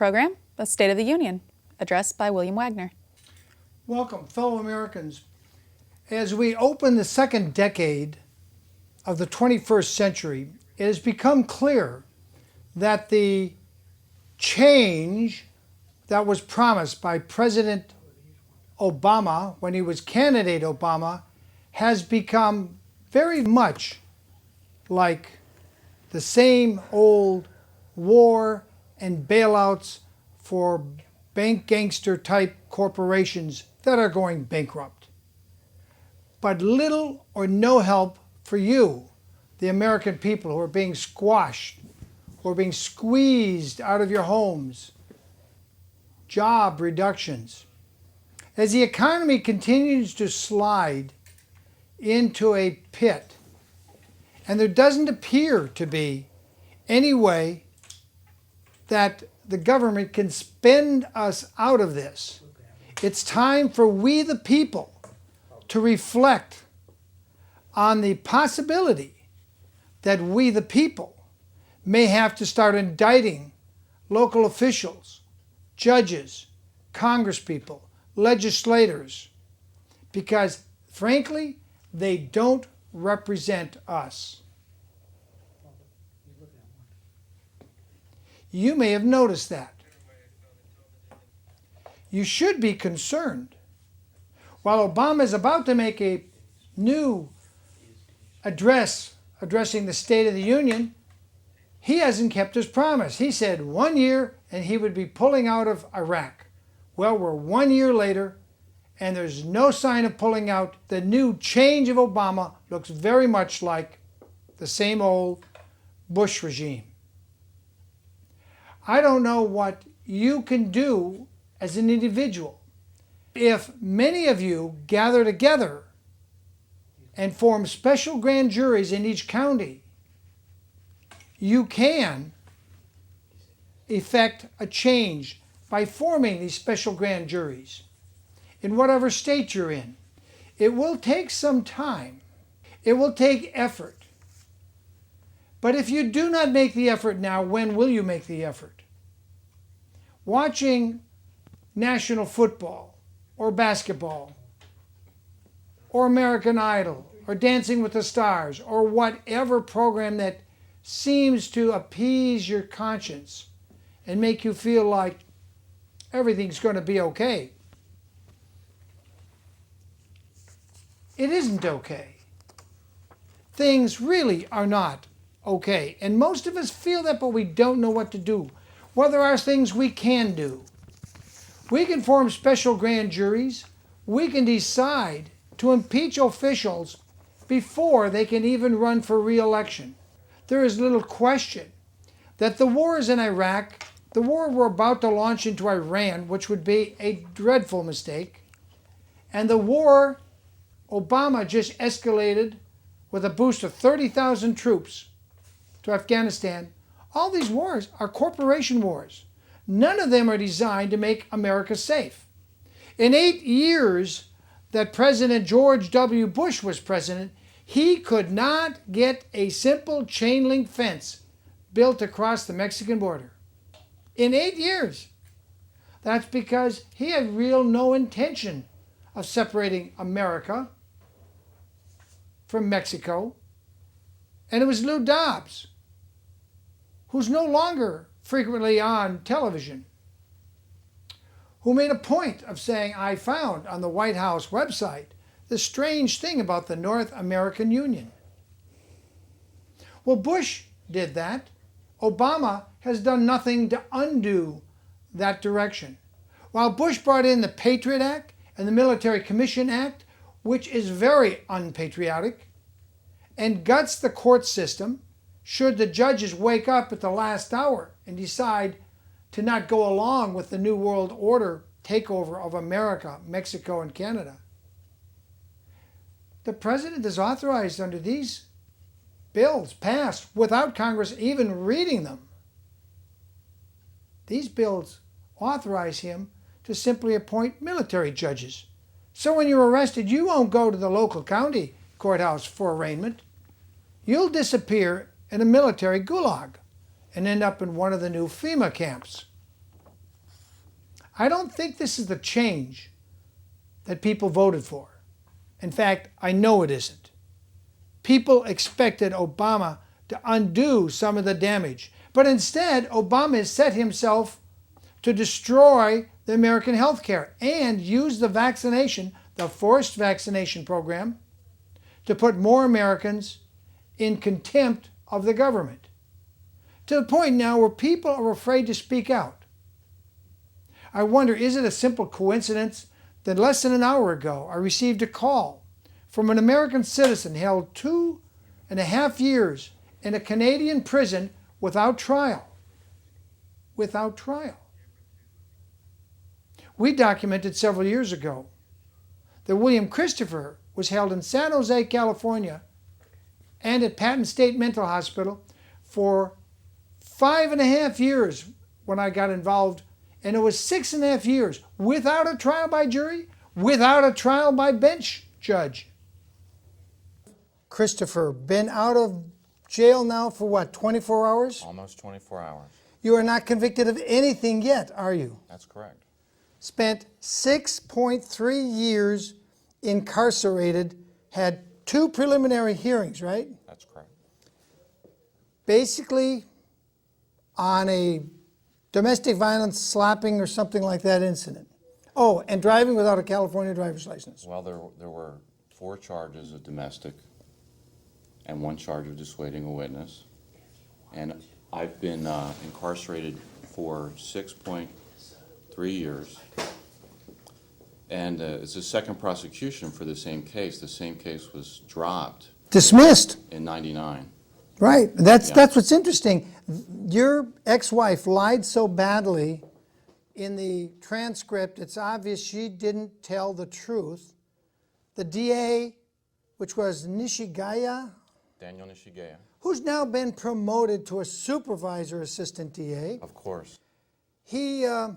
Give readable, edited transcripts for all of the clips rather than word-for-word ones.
program, a State of the Union, addressed by William Wagner. Welcome, fellow Americans. As we open the second decade of the 21st century, it has become clear that the change that was promised by President Obama when he was candidate Obama has become very much like the same old war and bailouts for Bankgangster type corporations that are going bankrupt. But little or no help for you, the American people who are being squashed, who are being squeezed out of your homes, job reductions. As the economy continues to slide into a pit, and there doesn't appear to be any way that the government can spend us out of this, it's time for we the people to reflect on the possibility that we the people may have to start indicting local officials, judges, congresspeople, legislators, because frankly, they don't represent us. You may have noticed that. You should be concerned. While Obama is about to make a new address addressing the State of the Union, he hasn't kept his promise. He said 1 year and he would be pulling out of Iraq. Well, we're 1 year later and there's no sign of pulling out. The new change of Obama looks very much like the same old Bush regime. I don't know what you can do as an individual. If many of you gather together and form special grand juries in each county, you can effect a change by forming these special grand juries in whatever state you're in. It will take some time. It will take effort. But if you do not make the effort now, when will you make the effort? Watching national football or basketball or American Idol or Dancing with the Stars or whatever program that seems to appease your conscience and make you feel like everything's going to be okay. It isn't okay. Things really are not okay. And most of us feel that, but we don't know what to do. Well, there are things we can do. We can form special grand juries. We can decide to impeach officials before they can even run for re-election. There is little question that the wars in Iraq, the war we're about to launch into Iran, which would be a dreadful mistake, and the war Obama just escalated with a boost of 30,000 troops to Afghanistan, all these wars are corporation wars. None of them are designed to make America safe. In 8 years that President George W. Bush was president, he could not get a simple chain link fence built across the Mexican border. In 8 years. That's because he had no intention of separating America from Mexico. And it was Lou Dobbs, who's no longer frequently on television, who made a point of saying, I found on the White House website the strange thing about the North American Union. Well, Bush did that. Obama has done nothing to undo that direction. While Bush brought in the Patriot Act and the Military Commission Act, which is very unpatriotic, and guts the court system, should the judges wake up at the last hour and decide to not go along with the New World Order takeover of America, Mexico, and Canada. The president is authorized under these bills passed without Congress even reading them. These bills authorize him to simply appoint military judges. So when you're arrested, you won't go to the local county courthouse for arraignment. You'll disappear in a military gulag and end up in one of the new FEMA camps. I don't think this is the change that people voted for. In fact, I know it isn't. People expected Obama to undo some of the damage, but instead, Obama has set himself to destroy the American health care and use the vaccination, the forced vaccination program, to put more Americans in contempt of the government, to the point now where people are afraid to speak out. I wonder, is it a simple coincidence that less than an hour ago I received a call from an American citizen held 2.5 years in a Canadian prison without trial? Without trial. We documented several years ago that William Christopher was held in San Jose, California, and at Patton State Mental Hospital for 5.5 years when I got involved, and it was 6.5 years without a trial by jury, without a trial by bench judge. Christopher, been out of jail now for what, 24 hours? Almost 24 hours. You are not convicted of anything yet, are you? That's correct. Spent 6.3 years incarcerated, had 2 preliminary hearings, right? That's correct. Basically on a domestic violence slapping or something like that incident. Oh, and driving without a California driver's license. Well, there were 4 charges of domestic and 1 charge of dissuading a witness. And I've been incarcerated for 6.3 years. And it's a second prosecution for the same case. The same case was dropped. Dismissed. In '99. Right. That's Yeah. that's what's interesting. Your ex-wife lied so badly in the transcript, it's obvious she didn't tell the truth. The DA, which was Nishigaya, Daniel Nishigaya. who's now been promoted to a supervisor assistant DA, Of course. he had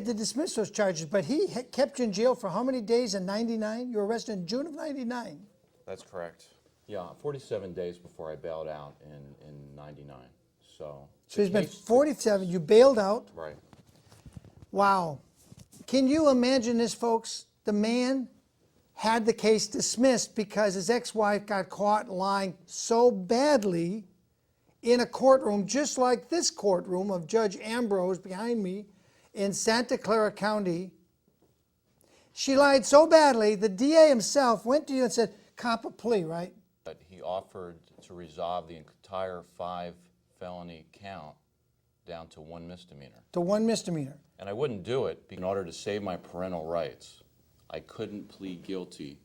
to dismiss those charges, but he kept you in jail for how many days in '99? You were arrested in June of '99. That's correct. Yeah, 47 days before I bailed out in '99. So So he's been 47. You bailed out. Right. Wow. Can you imagine this, folks? The man had the case dismissed because his ex-wife got caught lying so badly in a courtroom just like this courtroom of Judge Ambrose behind me in Santa Clara County. She lied so badly, the DA himself went to you and said, cop a plea, right? But he offered to resolve the entire 5 felony count down to 1 misdemeanor. To 1 misdemeanor. And I wouldn't do it in order to save my parental rights. I couldn't plead guilty,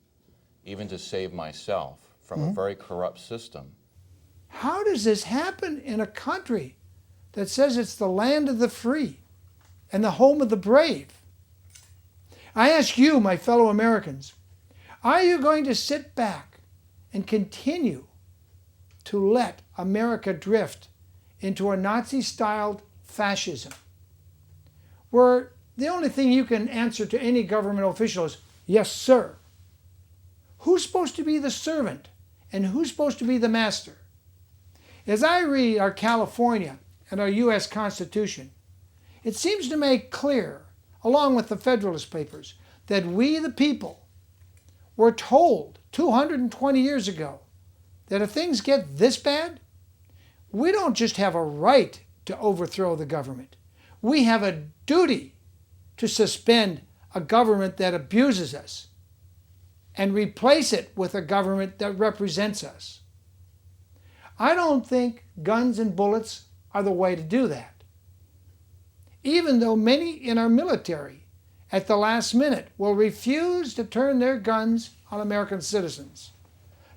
even to save myself from a very corrupt system. How does this happen in a country that says it's the land of the free and the home of the brave? I ask you, my fellow Americans, are you going to sit back and continue to let America drift into a Nazi-styled fascism, where the only thing you can answer to any government official is, yes, sir? Who's supposed to be the servant and who's supposed to be the master? As I read our California and our U.S. Constitution, it seems to make clear, along with the Federalist Papers, that we, the people, were told 220 years ago that if things get this bad, we don't just have a right to overthrow the government. We have a duty to suspend a government that abuses us and replace it with a government that represents us. I don't think guns and bullets are the way to do that. Even though many in our military at the last minute will refuse to turn their guns on American citizens,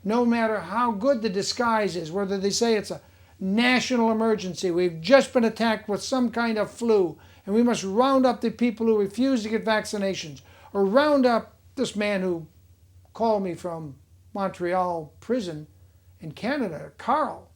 no matter how good the disguise is, whether they say it's a national emergency, we've just been attacked with some kind of flu, and we must round up the people who refuse to get vaccinations, or round up this man who called me from Montreal prison in Canada, Carl.